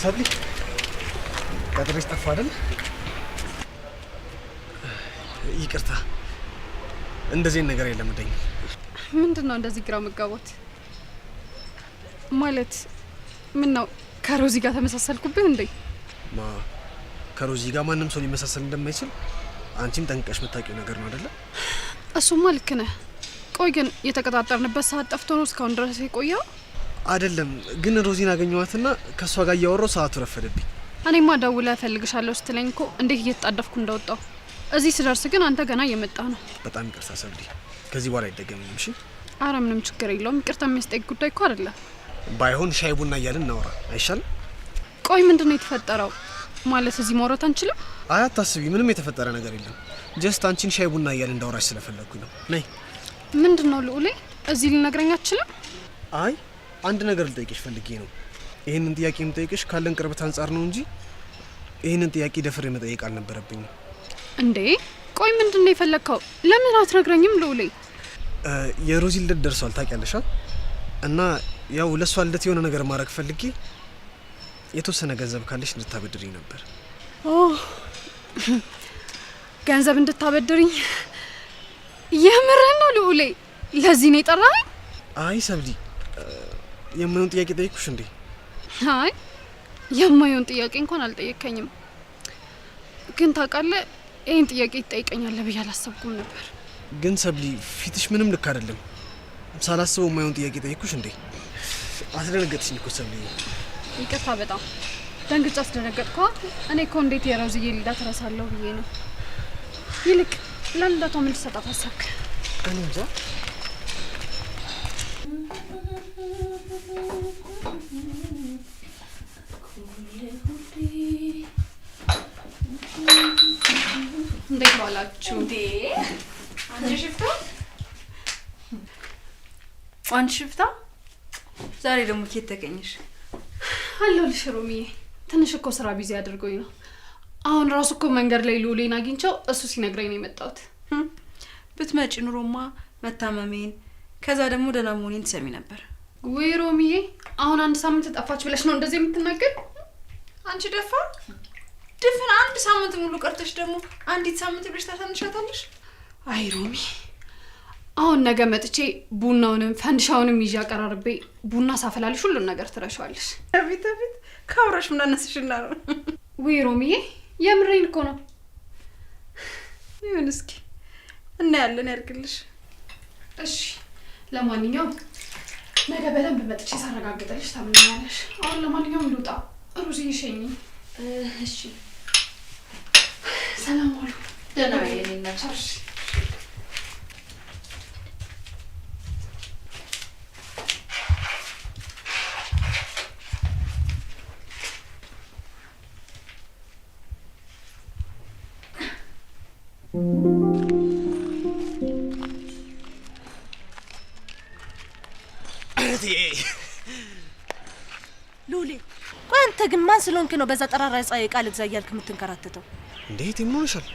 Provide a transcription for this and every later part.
ሰብሊ ቀጥሬሽ ጠፋ አይደል? ይቅርታ እንደዚህ ነገር የለም እንደኝ። ምንድነው እንደዚህ ግራ መጋባት? ማለት ምን ነው ከሮዚ ጋር ተመሳሰልኩብህ እንዴ? ከሮዚ ጋር ማንም ሰው ሊመሳሰል እንደማይችል አንቺም ጠንቀሽ መታቂው ነገር ነው አይደለ? እሱማ ልክ ነህ። ቆይ ግን የተቀጣጠርንበት ሰዓት ጠፍቶ ነው እስካሁን ድረስ የቆየው? አይደለም ግን ሮዚን አገኘኋትና ከሷ ጋር እያወራሁ ሰዓቱ ረፈደብኝ። እኔማ ደውለህ እፈልግሻለሁ ስትለኝ እኮ እንዴት እየተጣደፍኩ እንደወጣው። እዚህ ስደርስ ግን አንተ ገና እየመጣ ነው። በጣም ይቅርታ ሰብሊ፣ ከዚህ በኋላ አይደገምም። እሺ? አረ ምንም ችግር የለውም። ይቅርታ የሚያስጠይቅ ጉዳይ እኮ አይደለም። ባይሆን ሻይ ቡና እያልን እናወራ አይሻልም? ቆይ ምንድነው የተፈጠረው? ማለት እዚህ ማውራት አንችልም? አይ አታስቢ፣ ምንም የተፈጠረ ነገር የለም። ጀስት አንቺን ሻይ ቡና እያልን እንዳወራሽ ስለፈለኩኝ ነው። ነይ። ምንድነው ልዑሌ? እዚህ ልነግረኝ አትችልም? አይ አንድ ነገር ልጠይቅሽ ፈልጌ ነው። ይሄንን ጥያቄ የምጠይቅሽ ካለን ቅርበት አንጻር ነው እንጂ ይሄንን ጥያቄ ደፍሬ መጠየቅ አልነበረብኝም። እንዴ ቆይ ምንድነው የፈለከው? ለምን አትነግረኝም ልዑሌ? የሮዚ ልደት ደርሷል ታውቂያለሽ? እና ያው ለሷ ልደት የሆነ ነገር ማድረግ ፈልጌ የተወሰነ ገንዘብ ካለሽ እንድታበድሪኝ ነበር። ገንዘብ እንድታበድሪኝ? የምርህን ነው ልዑሌ? ለዚህ ነው የጠራኸኝ? አይ ሰብሊ፣ የማይሆን ጥያቄ ጠይቅኩሽ እንዴ? አይ የማይሆን ጥያቄ እንኳን አልጠየቀኝም። ግን ታውቃለህ ይሄን ጥያቄ ትጠይቀኛለህ ብዬ አላሰብኩም ነበር። ግን ሰብሊ ፊትሽ ምንም ልክ አይደለም። ሳላስበው የማይሆን ጥያቄ ጠይቅኩሽ እንዴ? አስደነገጥሽኝ እኮ ሰብሊ። ይቅርታ በጣም ደንግጬ አስደነገጥኳ። እኔ እኮ እንዴት የሮዝዬ ልደት እረሳለሁ ብዬ ነው። ይልቅ ለልደቷ ምን ልትሰጣት አሰብክ? እኔ እንጃ። እንዴት ዋላችሁ? እንዴ አንቺ ሽፍታ፣ አንቺ ሽፍታ፣ ዛሬ ደግሞ ኬት ተገኘሽ? አለሁልሽ ሮሚዬ። ትንሽ እኮ ስራ ቢዚ አድርጎኝ ነው። አሁን ራሱ እኮ መንገድ ላይ ልዑሌን አግኝቼው እሱ ሲነግረኝ ነው የመጣሁት። ብትመጪ ኑሮማ መታመሜን ከዛ ደግሞ ደህና መሆኔን ትሰሚ ነበር። ወይ ሮሚዬ፣ አሁን አንድ ሳምንት ጠፋች ብለሽ ነው እንደዚህ የምትናገር? አንቺ ደፋ ድፍን አንድ ሳምንት ሙሉ ቀርተሽ ደግሞ አንዲት ሳምንት ብለሽ ታሳንሻታለሽ። አይ ሮሚ፣ አሁን ነገ መጥቼ ቡናውንም ፈንዲሻውንም ይዤ አቀራርቤ ቡና ሳፈላልሽ ሁሉን ነገር ትረሻዋለሽ። አቤት አቤት፣ ካውራሽ ምን አነስሽና ነው? ወይ ሮሚዬ፣ የምሬን እኮ ነው። ይሁን እስኪ እናያለን፣ ያርግልሽ። እሺ ለማንኛውም ነገ በደንብ መጥቼ ሳረጋግጥልሽ ታምኛለሽ። አሁን ለማንኛውም ልውጣ፣ ሩዚ ይሸኝ። እሺ ሰላም ዋሉ። ደህና ነኝ። ቻርሽ ሉሊ፣ ቆይ አንተ ግን ማን ስለሆንክ ነው በዛ ጠራራ ፀሐይ ቃል ግዛ እያልክ የምትንከራተተው? እንዴት ምን ሆነሻል?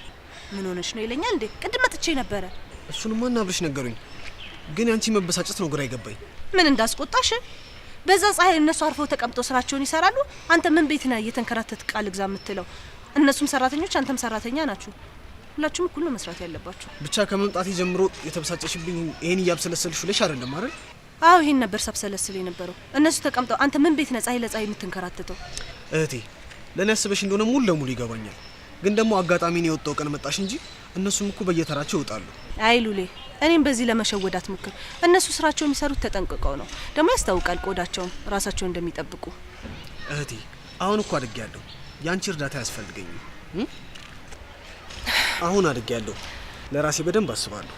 ምን ሆነሽ ነው ይለኛል እንዴ? ቅድም መጥቼ ነበረ። እሱንማ እናብልሽ ነገሩኝ። ግን ያንቺ መበሳጨት ነው ግራ ይገባኝ። ምን እንዳስቆጣሽ? በዛ ፀሐይ እነሱ አርፈው ተቀምጠው ስራቸውን ይሰራሉ። አንተ ምን ቤት ነህ እየተንከራተት ቃል ግዛ የምትለው? እነሱም ሰራተኞች አንተም ሰራተኛ ናችሁ። ሁላችሁም እኩል ነው መስራት ያለባችሁ። ብቻ ከመምጣቴ ጀምሮ የተበሳጨሽብኝ ይሄን እያብሰለሰልሽ ልሽ አይደለም አይደል? አዎ ይሄን ነበር ሳብሰለስል የነበረው። እነሱ ተቀምጠው አንተ ምን ቤት ነህ ፀሐይ ለፀሐይ የምትንከራተተው? እህቴ ለኔ ያስበሽ እንደሆነ ሙሉ ለሙሉ ይገባኛል። ግን ደግሞ አጋጣሚን የወጣው ቀን መጣሽ እንጂ እነሱም እኮ በየተራቸው ይወጣሉ። አይ ሉሌ፣ እኔም በዚህ ለመሸወድ አትሞክር። እነሱ ስራቸው የሚሰሩት ተጠንቅቀው ነው። ደግሞ ያስታውቃል ቆዳቸውም ራሳቸው እንደሚጠብቁ። እህቴ አሁን እኮ አድጌያለሁ። ያንቺ እርዳታ ያስፈልገኛል። አሁን አድጌያለሁ። ለራሴ በደንብ አስባለሁ።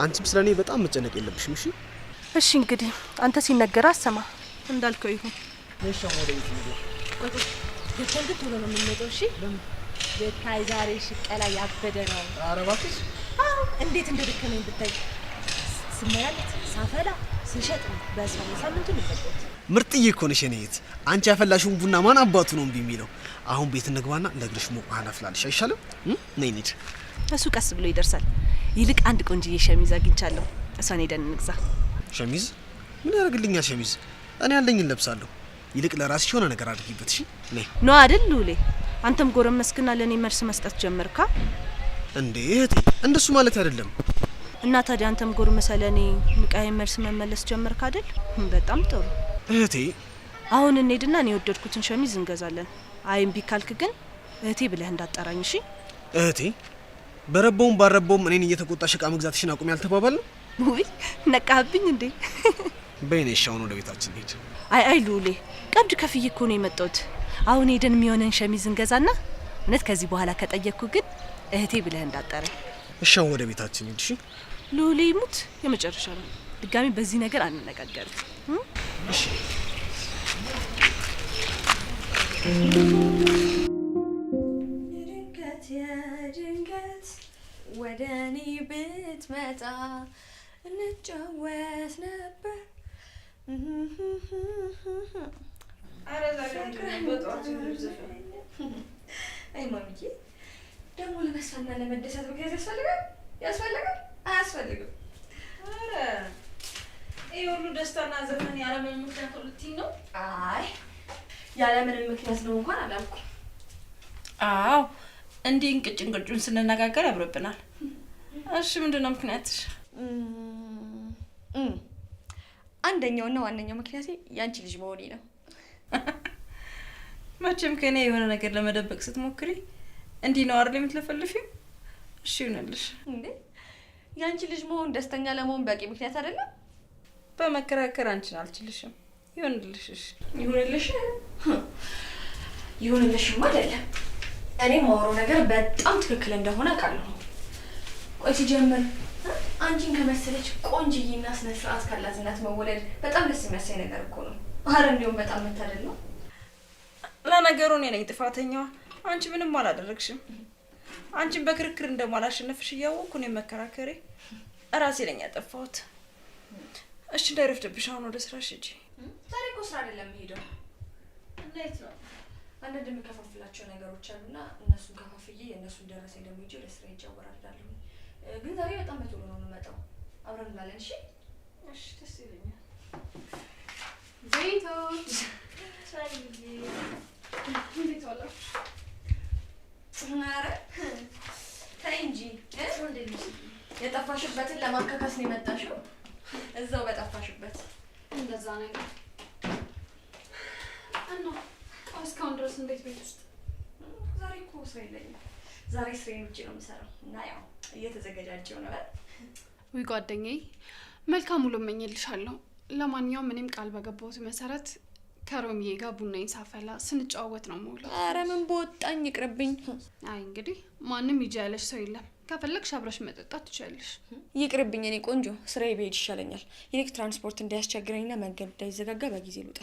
አንቺም ስለኔ በጣም መጨነቅ የለብሽም። እሺ እሺ። እንግዲህ አንተ ሲነገር አሰማ እንዳልከው ይሁን። እሺ ወደ ቤት ነው። ደተንት ቶሎ ነው የምንመጣው። እሺ የታይ ዛሬ ሽቀላ ያበደ ነው። ኧረ እባክሽ እንዴት እንደደከመኝ ብታይ። ስመያለት ሳፈላ ስሸጥ በሳምንቱ ልፈጠት። ምርጥዬ እኮ ነሽ የኔ እህት። አንቺ ያፈላሽውን ቡና ማን አባቱ ነው እምቢ የሚለው? አሁን ቤት እንግባና ለግርሽ ሞቅ አናፍላልሽ አይሻልም? ነይ እንሂድ። እሱ ቀስ ብሎ ይደርሳል። ይልቅ አንድ ቆንጅዬ ሸሚዝ አግኝቻለሁ። እሷን ሄደን እንግዛ። ሸሚዝ? ምን ያደርግልኛል ሸሚዝ? እኔ ያለኝን ለብሳለሁ። ይልቅ ለራስሽ የሆነ ነገር አድርጊበት። እሺ ነይ ነው አይደል ሉሌ? አንተም ጎረመስክና ለኔ መልስ መስጠት ጀመርካ እንዴ? እህቴ እንደሱ ማለት አይደለም። እና ታዲያ አንተም ጎረመሰ ለኔ ንቃይ መልስ መመለስ ጀመርካ አይደል? በጣም ጥሩ እህቴ። አሁን እንሄድና እኔ የወደድኩትን ሸሚዝ እንገዛለን። አይም ቢካልክ ግን እህቴ ብለህ እንዳጠራኝ እሺ? እህቴ በረቦም ባረቦም እኔን እየተቆጣሽ ዕቃ መግዛትሽን አቁም ያልተባባል ነው? ውይ ነቃብኝ እንዴ? በእኔ ሻውን ወደ ቤታችን ሄድ። አይ ሉሌ ቀብድ ከፍዬ እኮ ነው የመጣሁት። አሁን ሄደን የሚሆነን ሸሚዝ እንገዛና እውነት ከዚህ በኋላ ከጠየቅኩ ግን እህቴ ብለህ እንዳጠራኝ። እሺ ወደ ቤታችን ሄድ። እሺ ሉሌ ሙት የመጨረሻ ነው። ድጋሚ በዚህ ነገር አንነጋገርም። እሺ ድንገት ወደኔ ብትመጣ እንጫወት ነበር። አይ ማሚዬ ደግሞ ለመስፋና ለመደሰት ምክንያት ያስፈልጋል አያስፈልግም? አረ ይሄ ሁሉ ደስታና ዘፈን ያለምን ምክንያት ልትይ ነው? አይ ያለምንም ምክንያት ነው እንኳን አላልኩም። አዎ እንዲህ እንቅጭን ስንነጋገር ያምርብናል። እሺ ምንድነው ምክንያትሽ? አንደኛውና ዋነኛው ምክንያቴ ያንቺ ልጅ መሆኔ ነው። መቼም ከኔ የሆነ ነገር ለመደበቅ ስትሞክሪ እንዲህ ነው አይደል የምትለፈልፊው? እሺ ይሁንልሽ። እንዴ ያንቺ ልጅ መሆን ደስተኛ ለመሆን በቂ ምክንያት አይደለም? በመከራከር አንቺን አልችልሽም። ይሁንልሽ። እሺ ይሁንልሽማ አይደለም። እኔ የማወራው ነገር በጣም ትክክል እንደሆነ አውቃለሁ። ቆይ ሲጀምር አንቺን ከመሰለች ቆንጅዬና ስነ ስርዓት ካላት እናት መወለድ በጣም ደስ የሚያሳይ ነገር እኮ ነው። አረ እንዲያውም በጣም መታደል ነው። ለነገሩ እኔ ነኝ ጥፋተኛዋ። አንቺ ምንም አላደረግሽም። አንቺን በክርክር እንደማላሸነፍሽ እያወቅኩ እኔ መከራከሬ እራሴ ነኝ ያጠፋሁት። እሺ እንዳይረፍድብሽ አሁን ወደ ስራሽ ሂጂ። ዛሬ እኮ ስራ አይደለም የምሄደው። እንዴት ነው? አንዳንድ የምከፋፍላቸው ነገሮች አሉና እነሱን ከፋፍዬ የእነሱን ደረሰኝ ደግሞ ሂጂ ወደ ስራ ሂጂ አወራርዳለሁ። ግን ዛሬ በጣም በቶሎ ነው የምመጣው። አብረን እንላለን። እሺ እሺ ደስ ይለኛል። ዘይቶች ሳይዬ እንዴት ዋላችሁ? ኧረ ተይ እንጂ የጠፋሽበትን ለማካካስ ነው የመጣሽው። እዛው በጠፋሽበት እንደዛ ነገር እና እስካሁን ድረስ እንዴት ቤት ውስጥ? ዛሬ እኮ ስራ የለኝም። ዛሬ ስራዬን ውጪ ነው የምሰራው እና ያው እየተዘገጃጀው ነው። ውይ ጓደኛዬ መልካም ውሎ እመኝልሻለሁ። ለማንኛውም እኔም ቃል በገባሁት መሰረት ከሮሚዬ ጋር ቡናዬን ሳፈላ ስንጨዋወት ነው የምውለው። ኧረ ምን በወጣኝ ይቅርብኝ። አይ እንግዲህ ማንም ሂጂ ያለሽ ሰው የለም። ከፈለግሽ አብረሽ መጠጣት ትችያለሽ። ይቅርብኝ እኔ ቆንጆ፣ ስራዬ ብሄድ ይሻለኛል። ይልቅ ትራንስፖርት እንዳያስቸግረኝና መንገድ እንዳይዘጋጋ በጊዜ ልውጣ።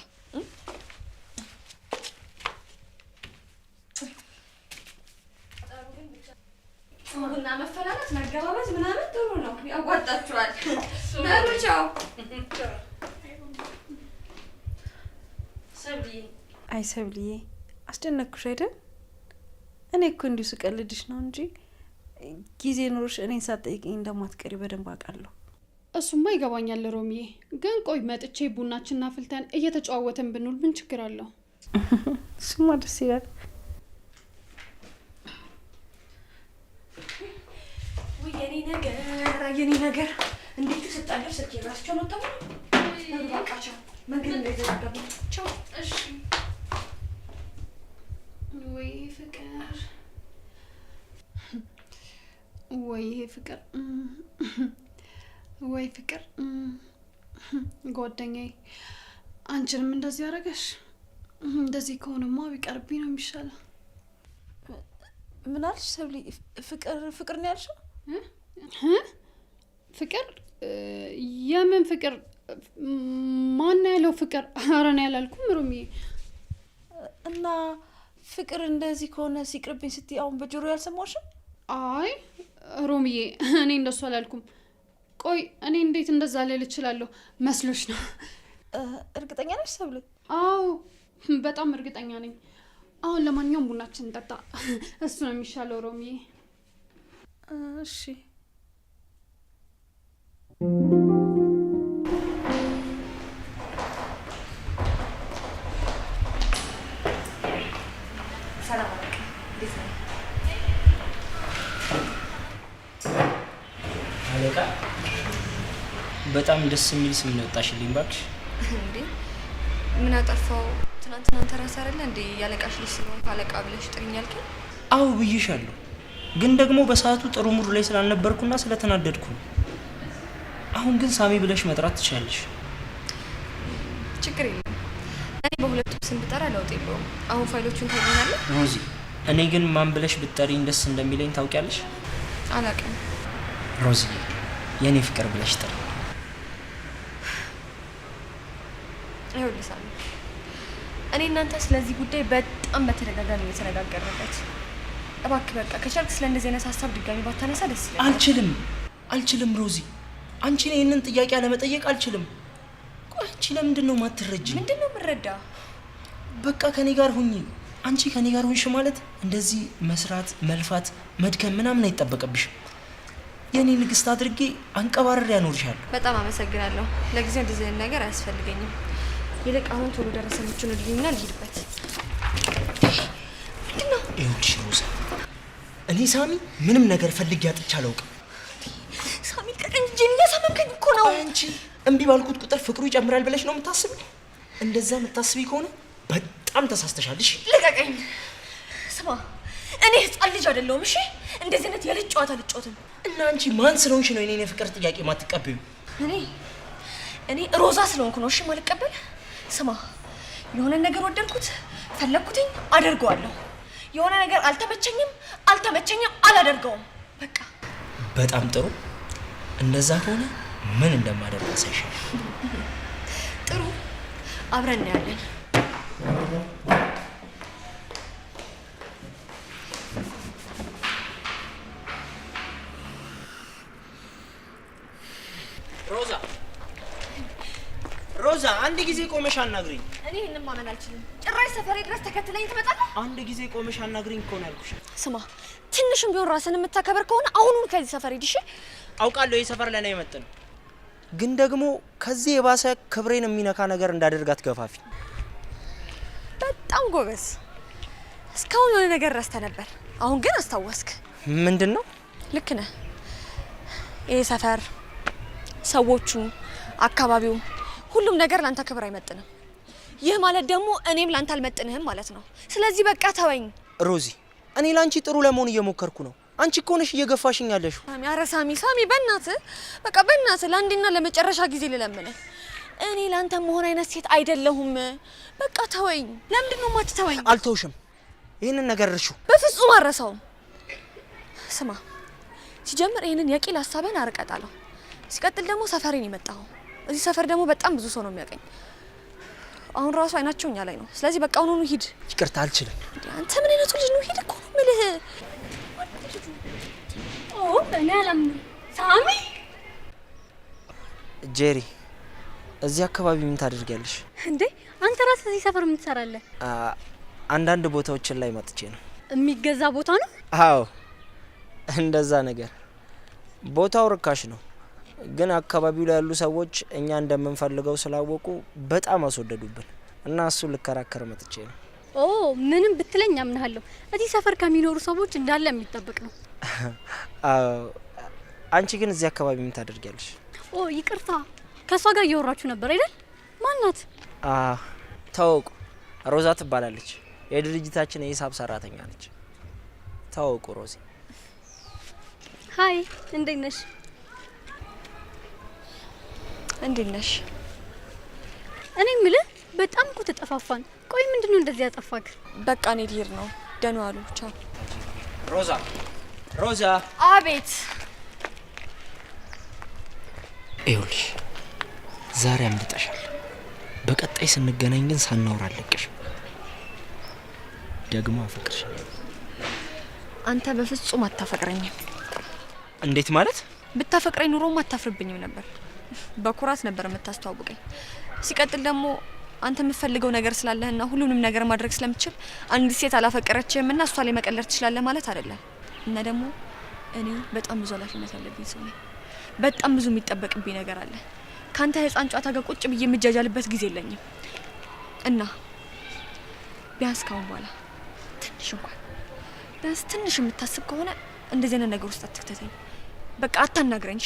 ቡና መፈላላት መገባበዝ ምናምን ጥሩ ነው፣ ያዋጣችኋል። በሉ ቻው። ሰብልዬ፣ አይ ሰብልዬ አስደነቅኩሽ አይደል? እኔ እኮ እንዲሁ ስቀልድሽ ነው እንጂ ጊዜ ኖሮሽ እኔን ሳትጠይቂኝ እንደማትቀሪ በደንብ አውቃለሁ። እሱማ ይገባኛል ሮሚዬ። ግን ቆይ መጥቼ ቡናችንን አፍልተን እየተጨዋወተን ብንውል ምን ችግር አለው? እሱማ ደስ ይላል። የኔ ነገር እንዴት ስጣለሽ? ስልኬ ራስቸው ነው ተው። በቃቸው መንገድ እንዳይዘጋጋ። ቻው። እሺ። ወይ ፍቅር፣ ወይ ፍቅር፣ ወይ ፍቅር። ጓደኛዬ አንቺንም እንደዚህ ያደረገሽ? እንደዚህ ከሆነማ ቢቀርብኝ ነው የሚሻለው። ምን አልሽ ሰብሊ? ፍቅር ነው ያልሽው? ፍቅር? የምን ፍቅር? ማን ያለው ፍቅር? ኧረ እኔ ያላልኩም ሮሚዬ። እና ፍቅር እንደዚህ ከሆነ ሲቅርብኝ ስትይ አሁን በጆሮ ያልሰማሽም? አይ ሮሚዬ እኔ እንደሱ አላልኩም። ቆይ እኔ እንዴት እንደዛ ልል እችላለሁ? መስሎሽ ነው? እርግጠኛ ነሽ ሰብሊ? አዎ በጣም እርግጠኛ ነኝ። አሁን ለማንኛውም ቡናችን እንጠጣ፣ እሱ ነው የሚሻለው ሮሚዬ። እሺ። በጣም ደስ የሚል ስም ነው ያወጣሽልኝ ባክሽ። እንዴ ምን አጠፋው? ትናንትና አንተ ራስህ አይደለ እንዴ ያለቃሽ ልጅ ስለሆንክ አለቃ ብለሽ ጥሪኝ ያልከኝ? አዎ ብዬሻለሁ፣ ግን ደግሞ በሰዓቱ ጥሩ ሙድ ላይ ስላልነበርኩና ስለተናደድኩ ነው። አሁን ግን ሳሚ ብለሽ መጥራት ትችላለሽ። ችግር የለም። እኔ በሁለቱም ስም ብጠራ ለውጥ የለውም። አሁን ፋይሎቹን ታገኛለህ ሮዚ። እኔ ግን ማን ብለሽ ብትጠሪኝ ደስ እንደሚለኝ ታውቂያለሽ? አላውቅም። ሮዚ የኔ ፍቅር ብለሽ ጥሪ። ይኸውልህ ሳሚ፣ እኔ እናንተ ስለዚህ ጉዳይ በጣም በተደጋጋሚ እየተነጋገርንበት፣ እባክህ በቃ ከቻልክ ስለ እንደዚህ አይነት ሀሳብ ድጋሚ ባታነሳ ደስ ይለኛል። አልችልም ሮዚ፣ አንቺን ይህንን ጥያቄ አለመጠየቅ አልችልም። ቆይ አንቺ ለምንድን ነው ማትረጂ? ምንድን ነው የምረዳ? በቃ ከኔ ጋር ሁኚ። አንቺ ከኔ ጋር ሆንሽ ማለት እንደዚህ መስራት፣ መልፋት፣ መድከም ምናምን አይጠበቅብሽም። የኔ ንግስት አድርጌ አንቀባረር ያኖርሻለሁ። በጣም አመሰግናለሁ። ለጊዜው እንደዚህ አይነት ነገር አያስፈልገኝም። ይልቅ አሁን ቶሎ ደረሰኞቹን ልዩና ልሂድበት። ምንድነው? ይኸውልሽ ሮዛ፣ እኔ ሳሚ ምንም ነገር ፈልጌ አጥቼ አላውቅም። ሳሚ ልቀቀኝ፣ እጄን እያሳመምከኝ እኮ ነው። አንቺ እምቢ ባልኩት ቁጥር ፍቅሩ ይጨምራል ብለሽ ነው የምታስቢ? እንደዛ የምታስቢ ከሆነ በጣም ተሳስተሻልሽ። ልቀቀኝ። ስማ፣ እኔ ህፃን ልጅ አይደለሁም። እሺ፣ እንደዚህ አይነት የልጅ ጨዋታ ልጫወትም። እና አንቺ ማን ስለሆንሽ ነው የኔን የፍቅር ጥያቄ ማትቀበዩ? እኔ ሮዛ ስለሆንኩ ነው እሺ ማልቀበል? ስማ፣ የሆነ ነገር ወደድኩት ፈለግኩትኝ አደርገዋለሁ። የሆነ ነገር አልተመቸኝም አላደርገውም። በቃ በጣም ጥሩ። እንደዛ ከሆነ ምን እንደማደርግ አሳይሻለሁ። ጥሩ፣ አብረን እናያለን። ሮዛ አንድ ጊዜ ቆመሽ አናግሪኝ። እኔ ይሄንን ማመን አልችልም። ጭራሽ ሰፈሬ ድረስ ተከትለኝ ትመጣለህ? አንድ ጊዜ ቆመሽ አናግሪኝ እኮ ነው ያልኩሽ። ስማ፣ ትንሽም ቢሆን ራስን የምታከብር ከሆነ አሁኑን ከዚህ ሰፈር ሂድ። እሺ? አውቃለሁ ይሄ ሰፈር ለኔ አይመጥንም፣ ግን ደግሞ ከዚህ የባሰ ክብሬን የሚነካ ነገር እንዳደርጋት ገፋፊ። በጣም ጎበዝ። እስካሁን የሆነ ነገር ረስተህ ነበር፣ አሁን ግን አስታወስክ። ምንድን ነው? ልክ ነህ። ይሄ ሰፈር፣ ሰዎቹ፣ አካባቢው፣ ሁሉም ነገር ላንተ ክብር አይመጥንም። ይህ ማለት ደግሞ እኔም ላንተ አልመጥንህም ማለት ነው። ስለዚህ በቃ ተወኝ። ሮዚ፣ እኔ ላንቺ ጥሩ ለመሆን እየሞከርኩ ነው። አንቺ እኮ ነሽ እየገፋሽኝ ያለሽው። ሳሚ፣ ኧረ ሳሚ፣ በእናትህ በቃ በእናትህ ለአንዴና ለመጨረሻ ጊዜ ልለምንህ። እኔ ላንተ መሆን አይነት ሴት አይደለሁም። በቃ ተወኝ። ለምንድን ነው የማትተወኝ? አልተውሽም። ይህንን ነገር እርሺው። በፍጹም አረሳውም። ስማ፣ ሲጀምር ይህንን የቂል ሀሳብህን አርቀጣለሁ። ሲቀጥል ደግሞ ሰፈሬን የመጣኸው እዚህ ሰፈር ደግሞ በጣም ብዙ ሰው ነው የሚያውቀኝ። አሁን ራሱ አይናቸው እኛ ላይ ነው። ስለዚህ በቃ አሁኑኑ ሂድ። ይቅርታ፣ አልችልም። አንተ ምን አይነቱ ልጅ ነው? ሂድ እኮ ነው የምልህ። እኔ አላምንም። ሳሚ፣ ጄሪ፣ እዚህ አካባቢ ምን ታደርጊያለሽ? እንዴ አንተ ራስህ እዚህ ሰፈር ምን ትሰራለህ? አንዳንድ ቦታዎችን ላይ መጥቼ ነው። የሚገዛ ቦታ ነው? አዎ፣ እንደዛ ነገር። ቦታው ርካሽ ነው፣ ግን አካባቢው ላይ ያሉ ሰዎች እኛ እንደምንፈልገው ስላወቁ በጣም አስወደዱብን እና እሱ ልከራከር መጥቼ ነው። ኦ ምንም ብትለኝ አምናለሁ። እዚህ ሰፈር ከሚኖሩ ሰዎች እንዳለ የሚጠበቅ ነው። አንቺ ግን እዚህ አካባቢ ምን ታደርጊያለሽ? ኦ ይቅርታ፣ ከሷ ጋር እያወራችሁ ነበር አይደል? ማናት? ታወቁ፣ ሮዛ ትባላለች። የድርጅታችን የሂሳብ ሰራተኛ ነች። ታወቁ ሮዚ። ሃይ፣ እንዴት ነሽ? እንዴት ነሽ? እኔ የምልህ በጣም እኮ ተጠፋፋን። ቆይ ምንድነው እንደዚህ ያጠፋክ? በቃ እኔ ልሄድ ነው። ደህና ዋሉ። ቻው። ሮዛ። አቤት። ይኸውልሽ ዛሬ አምልጠሻል። በቀጣይ ስንገናኝ ግን ሳናወራ አለቅሽም። ደግሞ አፈቅርሻለሁ። አንተ በፍጹም አታፈቅረኝም። እንዴት ማለት? ብታፈቅረኝ ኑሮማ አታፍርብኝም ነበር። በኩራት ነበር የምታስተዋውቀኝ። ሲቀጥል ደግሞ አንተ የምትፈልገው ነገር ስላለህና ሁሉንም ነገር ማድረግ ስለምትችል አንዲት ሴት አላፈቀረችህም እና እሷ ላይ መቀለር ትችላለህ ማለት አይደለም። እና ደግሞ እኔ በጣም ብዙ ኃላፊነት ያለብኝ ሰው ነኝ። በጣም ብዙ የሚጠበቅብኝ ነገር አለ። ካንተ ህፃን ጨዋታ ጋር ቁጭ ብዬ የምጃጃልበት ጊዜ የለኝም። እና ቢያንስ ካሁን በኋላ ትንሽ የምታስብ ከሆነ እንደዚህ አይነት ነገር ውስጥ አትክተተኝ። በቃ አታናግረኝ።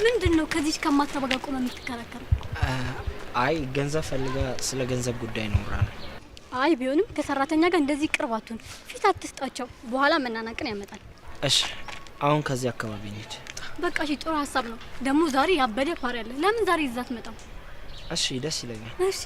ምንድነው ከዚህ ከማትረባጋ ቆመ የምትከራከረው? አይ ገንዘብ ፈልጋ ስለ ገንዘብ ጉዳይ ነው ራና። አይ ቢሆንም ከሰራተኛ ጋር እንደዚህ ቅርባቱን ፊት አትስጣቸው፣ በኋላ መናናቅን ያመጣል። እሺ አሁን ከዚህ አካባቢ ነች። በቃ እሺ፣ ጥሩ ሀሳብ ነው። ደግሞ ዛሬ ያበደ ፓሪ አለ። ለምን ዛሬ ይዛት መጣው? እሺ ደስ ይለኛል። እሺ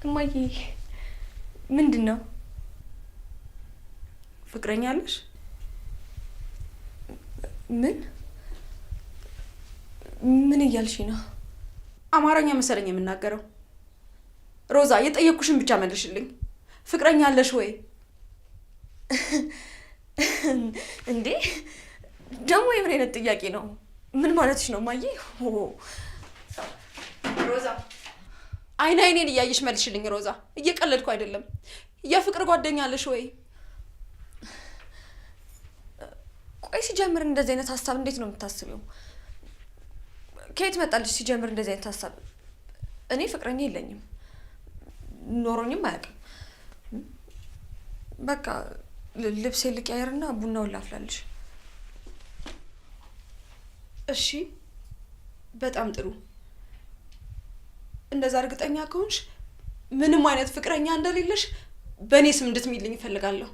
እማዬ ምንድን ነው? ፍቅረኛ አለሽ? ምን እያልሽ ነው? አማርኛ መሰለኝ የምናገረው። ሮዛ የጠየቅኩሽን ብቻ መልሽልኝ። ፍቅረኛ አለሽ ወይ? እንዴ ደግሞ የምን አይነት ጥያቄ ነው? ምን ማለትሽ ነው እማዬ? ሮዛ አይኔን እያየሽ መልሽልኝ። ሮዛ እየቀለድኩ አይደለም። የፍቅር ጓደኛ አለሽ ወይ? ቆይ ሲጀምር እንደዚህ አይነት ሀሳብ እንዴት ነው የምታስቢው? ከየት መጣልሽ ሲጀምር እንደዚህ አይነት ሀሳብ? እኔ ፍቅረኛ የለኝም፣ ኖሮኝም አያውቅም። በቃ ልብሴ ልቀያየርና ቡናውን ላፍላልሽ። እሺ በጣም ጥሩ። እንደዛ እርግጠኛ ከሆንሽ ምንም አይነት ፍቅረኛ እንደሌለሽ በእኔ ስም እንድትሚልኝ እፈልጋለሁ።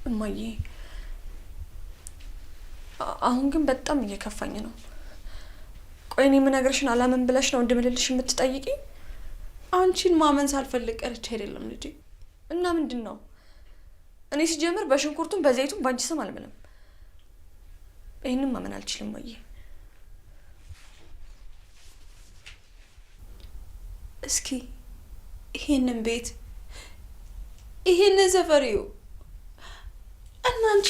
እማዬ አሁን ግን በጣም እየከፋኝ ነው። ቆይ እኔ የምነግርሽን አላምን ብለሽ ነው እንድምልልሽ የምትጠይቂ? አንቺን ማመን ሳልፈልግ ቀርቼ አይደለም ልጄ። እና ምንድን ነው? እኔ ሲጀምር በሽንኩርቱም በዘይቱም ባንቺ ስም አልምልም። ይህንም ማመን አልችልም እማዬ። እስኪ ይሄንን ቤት ይሄንን ሰፈሪው እና አንቺ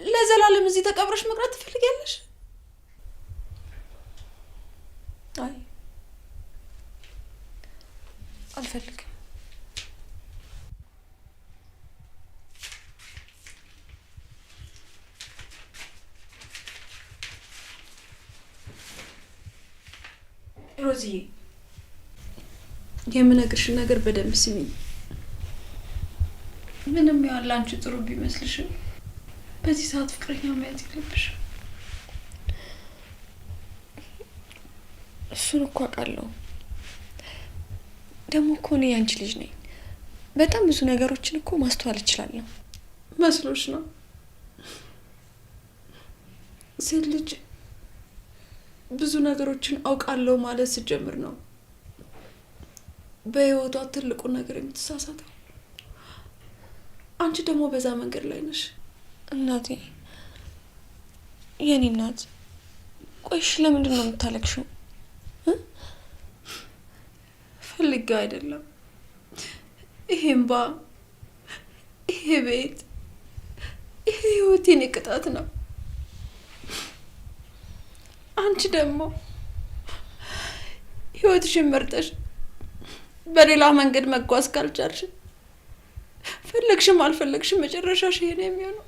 ለዘላለም እዚህ ተቀብረሽ መቅረት ትፈልጊያለሽ? አይ አልፈልግም። ሮዚዬ የምነግርሽን ነገር በደንብ ስሚኝ። ምንም ያህል አንቺ ጥሩ ቢመስልሽም በዚህ ሰዓት ፍቅረኛ መያዝ የለብሽም። እሱን እኮ አውቃለሁ። ደግሞ እኮ እኔ ያንቺ ልጅ ነኝ። በጣም ብዙ ነገሮችን እኮ ማስተዋል እችላለሁ። መስሎሽ ነው? ሴት ልጅ ብዙ ነገሮችን አውቃለሁ ማለት ስትጀምር ነው በህይወቷ ትልቁ ነገር የምትሳሳተው። አንቺ ደግሞ በዛ መንገድ ላይ ነሽ። እናቴ፣ የኔ እናት፣ ቆይሽ ለምንድን ነው የምታለቅሽው? ፈልጋ አይደለም። ይሄ እንባ፣ ይሄ ቤት፣ ይሄ ህይወቴን ቅጣት ነው። አንቺ ደግሞ ህይወትሽን መርጠሽ በሌላ መንገድ መጓዝ ካልቻልሽ ፈለግሽም አልፈለግሽም መጨረሻሽ ይሄ ነው የሚሆነው።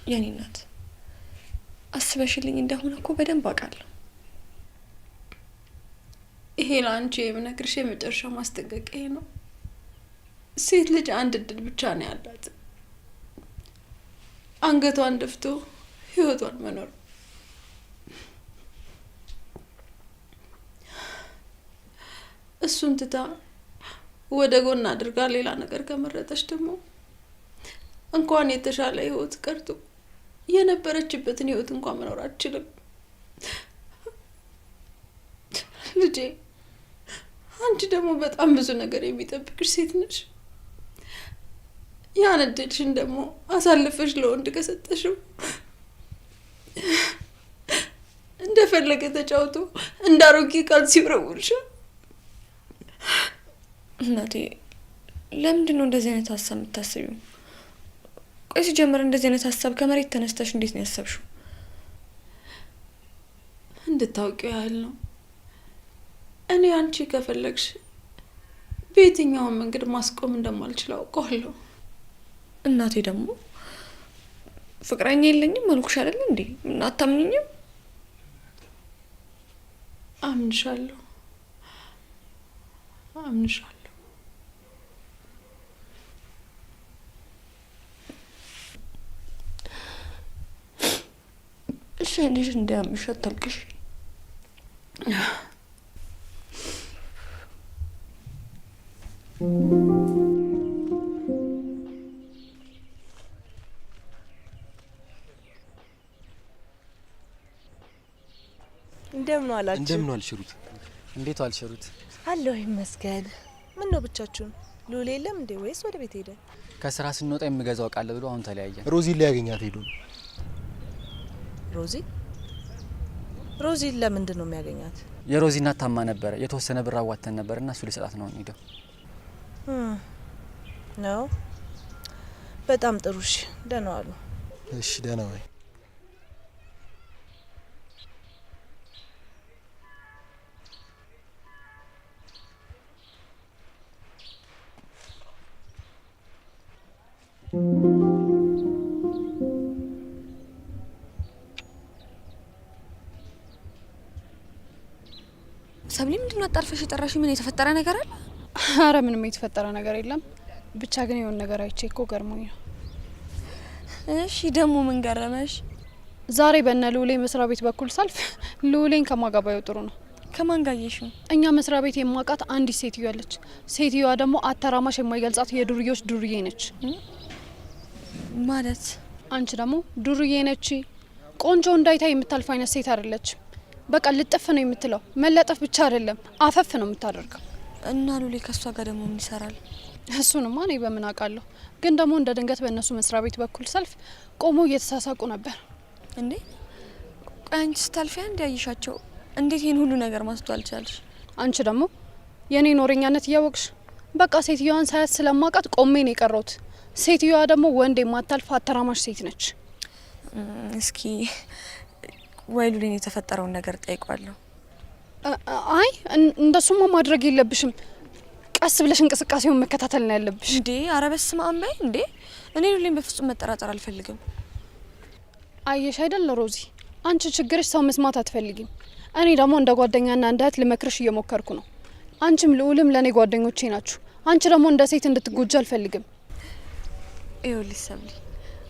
የኔ እናት፣ አስበሽልኝ እንደሆነ እኮ በደንብ አውቃለሁ። ይሄ ለአንቺ የምነግርሽ የመጨረሻ ማስጠንቀቂያ ነው። ሴት ልጅ አንድ እድል ብቻ ነው ያላት፣ አንገቷን ደፍቶ ህይወቷን መኖር። እሱን ትታ ወደ ጎን አድርጋ ሌላ ነገር ከመረጠች ደግሞ እንኳን የተሻለ ህይወት ቀርቶ የነበረችበትን ህይወት እንኳን መኖር አትችልም። ልጄ፣ አንቺ ደግሞ በጣም ብዙ ነገር የሚጠብቅሽ ሴት ነሽ። ያን እድልሽን ደግሞ አሳልፈሽ ለወንድ ከሰጠሽው እንደፈለገ ተጫውቶ እንዳሮጌ ካልሲ ይወረውርሻል። እናቴ፣ ለምንድን ነው እንደዚህ አይነት ሀሳብ የምታስቢው? ቆይ ሲጀምር እንደዚህ አይነት ሀሳብ ከመሬት ተነስተሽ እንዴት ነው ያሰብሽው? እንድታውቂው ያህል ነው። እኔ አንቺ ከፈለግሽ በየትኛውም መንገድ ማስቆም እንደማልችል አውቀዋለሁ። እናቴ ደግሞ ፍቅረኛ የለኝም አልኩሽ አይደል እንዴ? እና አታምኚኝም? አምንሻለሁ። እሺ ልጅ እንዳያምሽ አታልቅሽ። እንደምን ዋላችሁ? እንደምን ዋልሽሩት? እንዴት ዋልሽሩት? አለሁ ይመስገን። ምን ነው ብቻችሁን? ሉሌ የለም እንዴ ወይስ ወደ ቤት ሄደ? ከስራ ስንወጣ የምገዛው ቃል ብሎ አሁን ተለያየን። ሮዚ ሊያገኛት ሄዱ። ሮዚ ለምንድን ነው የሚያገኛት? የሮዚ እናት ታማ ነበረ። የተወሰነ ብር አዋተን ነበርና እሱ ሊሰጣት ነው ሄደው ነው። በጣም ጥሩ። እሺ ደህና ዋሉ። እሺ ደህና ዋይ። ሰብሊ ምንድነው አጣርፈሽ የጠራሽ? ምን የተፈጠረ ነገር አለ? አረ ምንም የተፈጠረ ነገር የለም። ብቻ ግን የሆነ ነገር አይቼ እኮ ገርሞኝ ነው። እሺ ደግሞ ምን ገረመሽ? ዛሬ በእነ ልውሌ መስሪያ ቤት በኩል ሳልፍ ልውሌን ከማጋባዩ ጥሩ ነው። ከማን ጋር ያየሽው? እኛ መስሪያ ቤት የማውቃት አንዲት ሴትዮ አለች። ሴትዮዋ ደግሞ አተራማሽ የማይገልጻት የዱርዬዎች ዱርዬ ነች። ማለት አንቺ ደግሞ ዱርዬ ነች። ቆንጆ እንዳይታ የምታልፍ አይነት ሴት አይደለች። በቃ ልጥፍ ነው የምትለው። መለጠፍ ብቻ አይደለም አፈፍ ነው የምታደርገው። እና ሉሌ ከሷ ጋር ደግሞ ምን ይሰራል? እሱንማ እኔ በምን አውቃለሁ። ግን ደግሞ እንደ ድንገት በእነሱ መስሪያ ቤት በኩል ሰልፍ ቆሞ እየተሳሳቁ ነበር። እንዴ ቆይ አንቺ ስታልፊ አንድ ያይሻቸው እንዴት ይሄን ሁሉ ነገር ማስተዋል ቻልሽ? አንቺ ደግሞ የኔ ኖረኛነት እያወቅሽ በቃ ሴትዮዋን ሳያት ስለማውቃት ቆሜ ነው የቀረሁት። ሴትዮዋ ደግሞ ወንድ የማታልፍ አተራማሽ ሴት ነች። እስኪ ወይ ሉሌን የተፈጠረውን ነገር ጠይቋለሁ። አይ እንደሱማ ማድረግ የለብሽም። ቀስ ብለሽ እንቅስቃሴውን መከታተል ነው ያለብሽ። እንዴ ኧረ በስመ አብ በይ እንዴ! እኔ ሉሌን በፍጹም መጠራጠር አልፈልግም። አየሽ አይደል ሮዚ፣ አንቺ ችግርሽ ሰው መስማት አትፈልጊም። እኔ ደግሞ እንደ ጓደኛና እንደ እህት ልመክርሽ እየሞከርኩ ነው። አንቺም ልዑልም ለእኔ ጓደኞቼ ናችሁ። አንቺ ደግሞ እንደ ሴት እንድትጎጂ አልፈልግም። ይኸውልሽ ሰብሊ፣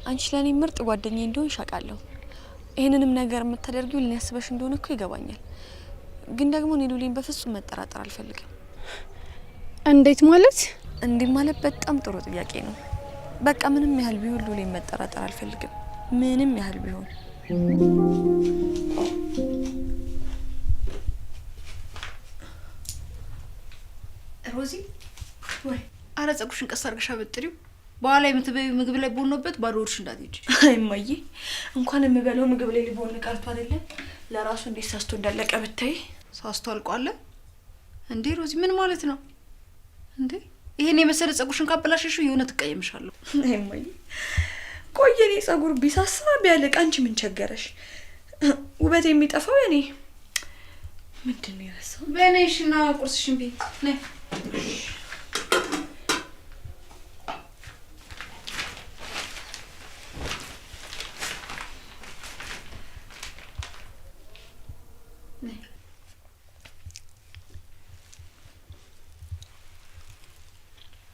አንቺ ለእኔ ምርጥ ጓደኛዬ እንደሆንሽ አውቃለሁ። ይህንንም ነገር የምታደርጊው ልን ያስበሽ እንደሆነ እኮ ይገባኛል። ግን ደግሞ እኔ ሉሌን በፍጹም መጠራጠር አልፈልግም። እንዴት ማለት? እንዲህ ማለት በጣም ጥሩ ጥያቄ ነው። በቃ ምንም ያህል ቢሆን ሉሌን መጠራጠር አልፈልግም። ምንም ያህል ቢሆን። ሮዚ ወይ አረ ጸጉርሽን ቀስ አድርገሽ አበጥሪው። በኋላ የምትበይው ምግብ ላይ ቦኖበት ባዶ ወርሽ እንዳትሄጂ። አይማዬ እንኳን የምበለው ምግብ ላይ ሊቦን ቀርቶ አይደለም ለራሱ እንዴት ሳስቶ እንዳለቀ ብታይ። ሳስቶ አልቋለ እንዴ? ሮዚ ምን ማለት ነው እንዴ? ይሄን የመሰለ ጸጉርሽን ካበላሽሽው የሆነ ትቀየምሻለሁ። አይማዬ ቆይ የኔ ጸጉር ቢሳሳ ቢያለቅ አንቺ ምን ቸገረሽ? ውበት የሚጠፋው እኔ ምንድነው ያሰው? በኔሽና ቁርስሽን ቢ ነይ።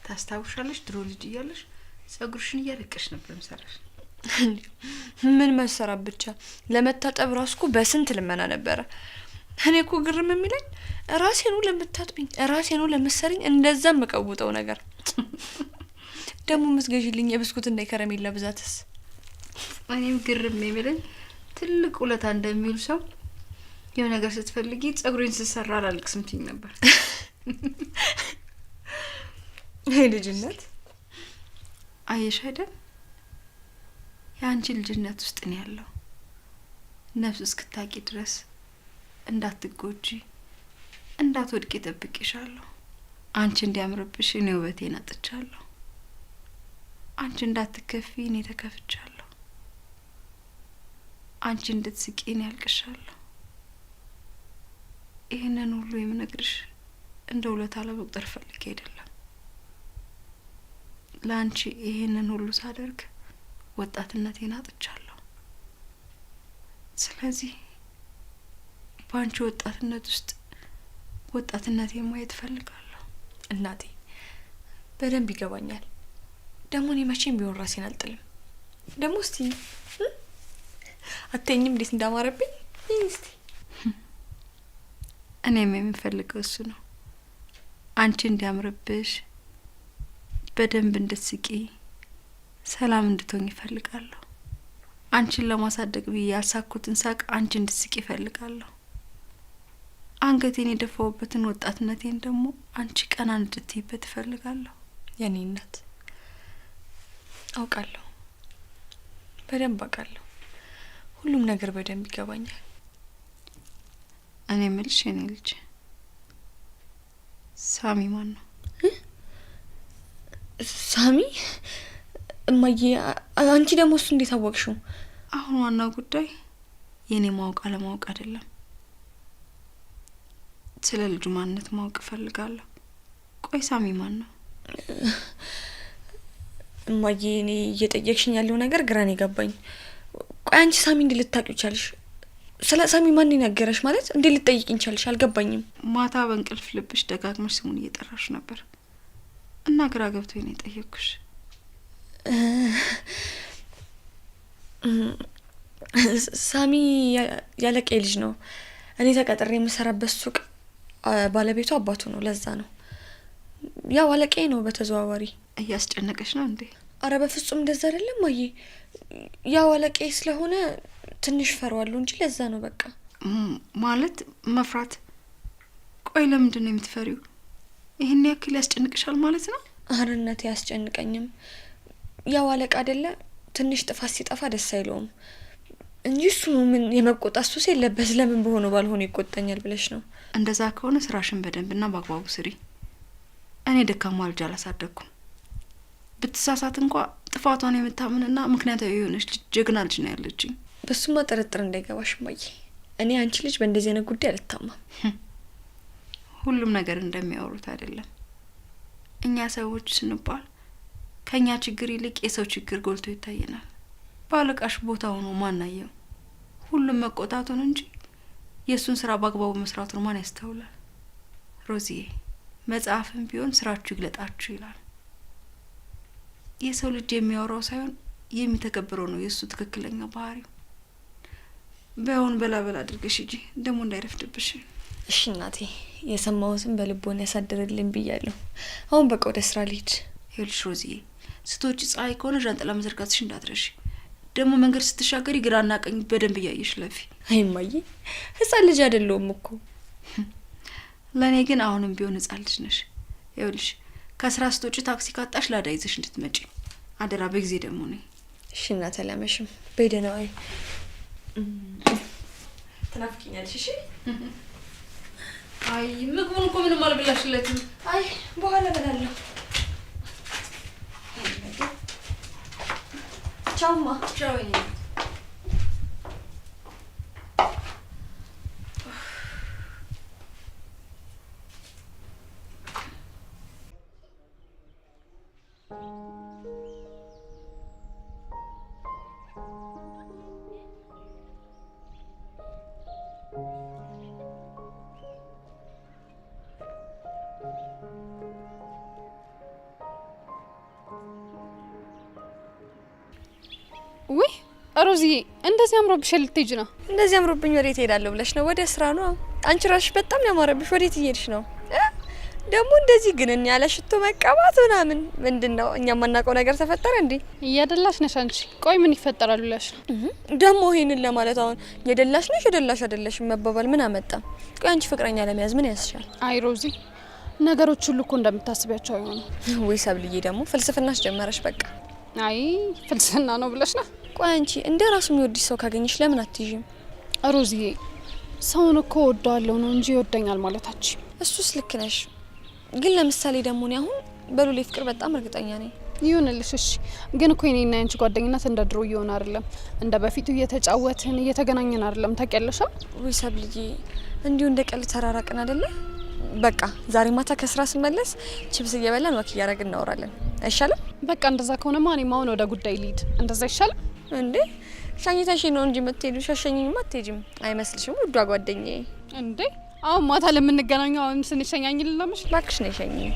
ታስታውሻለሽ? ድሮ ልጅ እያለሽ ጸጉርሽን እያለቀሽ ነበር መሰራሽ። ምን መሰራት ብቻ ለመታጠብ ራስኩ በስንት ልመና ነበረ። እኔ እኮ ግርም የሚለኝ ራሴኑ ለምታጥብኝ ራሴኑ ለምሰሪኝ እንደዛም መቀውጠው ነገር ደግሞ መስገዥልኝ የብስኩት እና የከረሜላ ብዛትስ። እኔም ግርም የሚለኝ ትልቅ ውለታ እንደሚውል ሰው የሆነ ነገር ስትፈልጊ ጸጉሬን ስሰራ አላልቅስም ትይኝ ነበር። አይ ልጅነት አየሽ አይደል? የአንቺ ልጅነት ውስጥ ነው ያለው። ነፍስ እስክታቂ ድረስ እንዳትጎጂ እንዳትወድቂ እጠብቅሻለሁ። አንቺ እንዲያምርብሽ እኔ ውበቴን አጥቻለሁ። አንቺ እንዳትከፊ እኔ ተከፍቻለሁ። አንቺ እንድትስቂ እኔ ያልቅሻለሁ። ይህንን ሁሉ የምነግርሽ እንደ ውለታ ለመቁጠር ፈልጌ አይደለም። ለአንቺ ይህንን ሁሉ ሳደርግ ወጣትነቴን አጥቻለሁ። ስለዚህ በአንቺ ወጣትነት ውስጥ ወጣትነቴን ማየት እፈልጋለሁ። እናቴ በደንብ ይገባኛል። ደግሞ እኔ መቼም ቢሆን ራሴን አልጥልም። ደግሞ እስቲ አተኝም እንዴት እንዳማረብኝ እስቲ። እኔም የምፈልገው እሱ ነው። አንቺ እንዲያምርብሽ፣ በደንብ እንድትስቂ፣ ሰላም እንድትሆኝ ይፈልጋለሁ። አንቺን ለማሳደግ ብዬ ያልሳኩትን ሳቅ አንቺ እንድትስቂ ይፈልጋለሁ። አንገቴን የደፋውበትን ወጣትነቴን ደግሞ አንቺ ቀና እንድትይበት ይፈልጋለሁ። የኔ እናት አውቃለሁ፣ በደንብ አውቃለሁ። ሁሉም ነገር በደንብ ይገባኛል። እኔ የምልሽ የኔ ልጅ ሳሚ ማን ነው? ሳሚ? እማዬ አንቺ ደግሞ እሱ እንዴት አወቅሽው? አሁን ዋናው ጉዳይ የኔ ማወቅ አለማወቅ አይደለም። ስለ ልጁ ማንነት ማወቅ እፈልጋለሁ። ቆይ ሳሚ ማን ነው? እማዬ እኔ እየጠየቅሽኝ ያለው ነገር ግራን የገባኝ። ቆይ አንቺ ሳሚ እንዴት ልታውቂው ቻልሽ? ስለ ሳሚ ማን ነገረሽ? ማለት እንዴት ልትጠይቂኝ ቻልሽ? አልገባኝም። ማታ በእንቅልፍ ልብሽ ደጋግመሽ ስሙን እየጠራሽ ነበር እና ግራ ገብቶኝ ነው የጠየቅኩሽ። ሳሚ ያለቀ ልጅ ነው። እኔ ተቀጥሬ የምሰራበት ሱቅ ባለቤቱ አባቱ ነው። ለዛ ነው። ያው አለቄ ነው በተዘዋዋሪ። እያስጨነቀሽ ነው እንዴ? አረ በፍጹም እንደዛ አይደለም ማዬ። ያው አለቄ ስለሆነ ትንሽ ፈራዋለሁ እንጂ ለዛ ነው በቃ። ማለት መፍራት? ቆይ ለምንድን ነው የምትፈሪው? ይሄን ያክል ያስጨንቅሻል ማለት ነው? አረነት ያስጨንቀኝም። ያው አለቃ አይደለ? ትንሽ ጥፋት ሲጠፋ ደስ አይለውም እንጂ እሱ ምን የመቆጣት ሱስ የለበት። ለምን በሆነ ባልሆነ ይቆጣኛል ብለሽ ነው? እንደዛ ከሆነ ስራሽን በደንብና በአግባቡ ስሪ። እኔ ደካማ ልጅ አላሳደግኩም። ብትሳሳት እንኳ ጥፋቷን የምታምንና ምክንያታዊ የሆነች ጀግና ልጅ ነው ያለችኝ። በሱማ ጥርጥር እንዳይገባሽ ማዬ። እኔ አንቺ ልጅ በእንደዚህ አይነት ጉዳይ አልታማም። ሁሉም ነገር እንደሚያወሩት አይደለም። እኛ ሰዎች ስንባል ከኛ ችግር ይልቅ የሰው ችግር ጎልቶ ይታየናል። ባለቃሽ ቦታ ሆኖ ማናየው? ሁሉም መቆጣቱን እንጂ የእሱን ስራ በአግባቡ መስራቱን ማን ያስተውላል? ሮዚዬ፣ መጽሐፍም ቢሆን ስራችሁ ይግለጣችሁ ይላል። የሰው ልጅ የሚያወራው ሳይሆን የሚተገብረው ነው የእሱ ትክክለኛ ባህሪው። በአሁን በላበላ አድርገሽ እንጂ ደግሞ እንዳይረፍድብሽ። እሺ እናቴ፣ የሰማሁትን በልቦና ያሳድርልኝ ብያለሁ። አሁን በቃ ወደ ስራ ልሂድ። ይኸውልሽ ሮዚዬ፣ ስቶች ፀሐይ ከሆነ ዣንጥላ መዘርጋትሽ እንዳትረሺ። ደግሞ መንገድ ስትሻገሪ ግራና ቀኝ በደንብ እያየሽ ለፊ። አይ እማዬ፣ ህጻን ልጅ አይደለሁም እኮ። ለእኔ ግን አሁንም ቢሆን ህጻን ልጅ ነሽ። ይኸውልሽ፣ ከስራ ስትወጪ ታክሲ ካጣሽ ላዳ ይዘሽ እንድትመጪ አደራ። በጊዜ ደግሞ ነኝ። እሺ እናቴ፣ አላመሽም። በይ ደህና ዋይ። ትናፍቂኛለሽ? እሺ። አይ ምግቡን እኮ ምንም አልበላሽለትም። አይ በኋላ እበላለሁ። ቻውማ። ቻው። ውይ ሮዚዬ፣ እንደዚህ አምሮብሽ ልትሄጂ ነው? እንደዚህ አምሮብኝ ወዴት እሄዳለሁ ብለሽ ነው? ወደ ስራ ነው። አንቺ ራስሽ በጣም ያማረብሽ። ወዴት እየሄድሽ ነው? ደግሞ እንደዚህ ግን ያለ ሽቶ መቀባት ምናምን ምንድነው? እኛ የማናውቀው ነገር ተፈጠረ እንዴ? እያደላሽ ነሽ አንቺ። ቆይ ምን ይፈጠራል ብለሽ ነው? ደግሞ ይሄንን ለማለት አሁን የደላሽ ነሽ የደላሽ አይደለሽ መባባል ምን አመጣ? ቆይ አንቺ ፍቅረኛ ለመያዝ ምን ያስሻል? አይ ሮዚ፣ ነገሮች ሁሉ እኮ እንደምታስቢያቸው አይሆኑም። ወይ ሰብልዬ፣ ደግሞ ፍልስፍናሽ ጀመረሽ በቃ። አይ ፍልስፍና ነው ብለሽ ነው? ቆይ አንቺ እንደ ራሱ የሚወድሽ ሰው ካገኘሽ ለምን አትይዥም? ሮዚዬ፣ ሰውን እኮ ወደዋለሁ ነው እንጂ ይወደኛል ማለታችን። እሱስ ልክ ነሽ። ግን ለምሳሌ ደግሞ እኔ አሁን በሉሌ ፍቅር በጣም እርግጠኛ ነኝ። ይሁንልሽ እሺ። ግን እኮ እኔና ያንቺ ጓደኝነት እንደ ድሮ እየሆነ አይደለም። እንደ በፊቱ እየተጫወትን እየተገናኘን አይደለም። ታውቂያለሽ? ወይ ሰብልዬ እንዲሁ እንደ ቀልድ ተራራቅን አይደለ? በቃ ዛሬ ማታ ከስራ ስመለስ ቺፕስ እየበላን ወክ እያደረግን እናወራለን። አይሻልም? በቃ እንደዛ ከሆነማ እኔማ አሁን ወደ ጉዳይ ልሂድ። እንደዛ ይሻላል እንዴ? ሻኝታሽ ነው እንጂ የምትሄዱ ሻሸኝኝማ አትሄጂም አይመስልሽም? ውዷ ጓደኛዬ እንዴ አሁን ማታ ለምንገናኘው አሁን ስንሸኛኝ ልላመሽ? እባክሽ ነው ሸኝኝ።